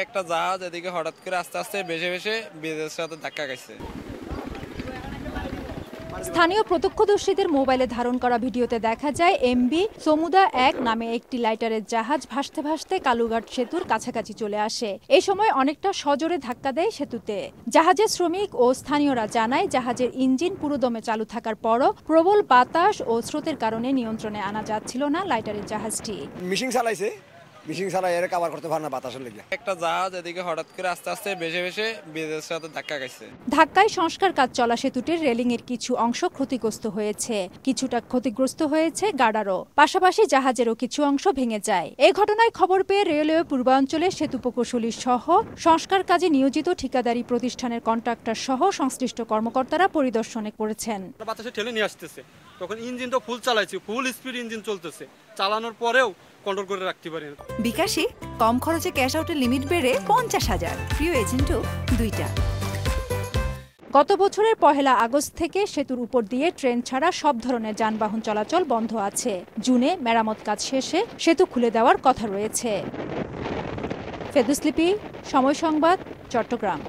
একটা জাহাজ এদিকে হঠাৎ করে আস্তে আস্তে ভেসে ভেসে ব্রিজের সাথে ধাক্কা খাইছে। স্থানীয় প্রত্যক্ষদর্শীদের মোবাইলে ধারণ করা ভিডিওতে দেখা যায় এমবি সমুদা-1 নামে একটি লাইটারের জাহাজ ভাসতে ভাসতে কালুঘাট সেতুর কাছাকাছি চলে আসে। এই সময় অনেকটা সজোরে ধাক্কা দেয় সেতুতে। জাহাজের শ্রমিক ও স্থানীয়রা জানায়, জাহাজের ইঞ্জিন পুরোদমে চালু থাকার পরও প্রবল বাতাস ও স্রোতের কারণে নিয়ন্ত্রণে আনা যাচ্ছিল না লাইটারের জাহাজটি। মিশিং চালাই এর কভার করতে পারে না বাতাসের লেগে। একটা জাহাজ এদিকে হঠাৎ করে আস্তে আস্তে ভেসে ভেসে ব্রিজের সাথে ধাক্কা খাইছে। ধাক্কায় সংস্কার কাজ চলা সেতুটির রেলিং এর কিছু অংশ ক্ষতিগ্রস্ত হয়েছে, কিছুটা ক্ষতিগ্রস্ত হয়েছে গার্ডারও। পাশাপাশি জাহাজেরও কিছু অংশ ভেঙে যায়। এই ঘটনায় খবর পেয়ে রেলওয়ে পূর্বাঞ্চলের সেতু প্রকৌশলী সহ সংস্কার কাজে নিয়োজিত ঠিকাদারি প্রতিষ্ঠানের কন্ট্রাক্টর সহ সংশ্লিষ্ট কর্মকর্তারা পরিদর্শনে করেছেন। বাতাসে ঠেলে নিয়ে আসতেছে, তখন ইঞ্জিন তো ফুল চালাইছে, ফুল স্পিড ইঞ্জিন চলতেছে, চালানোর পরেও কন্ট্রোল করে রাখতে পারি না। বিকাশে কম খরচে ক্যাশ আউটের লিমিট বেড়ে 50,000, প্রিয় এজেন্টও 2টা। গত বছরের 1 আগস্ট থেকে সেতুর উপর দিয়ে ট্রেন ছাড়া সব ধরনের যানবাহন চলাচল বন্ধ আছে। জুনে মেরামত কাজ শেষে সেতু খুলে দেওয়ার কথা রয়েছে। ফেরদৌস লিপি, সময় সংবাদ, চট্টগ্রাম।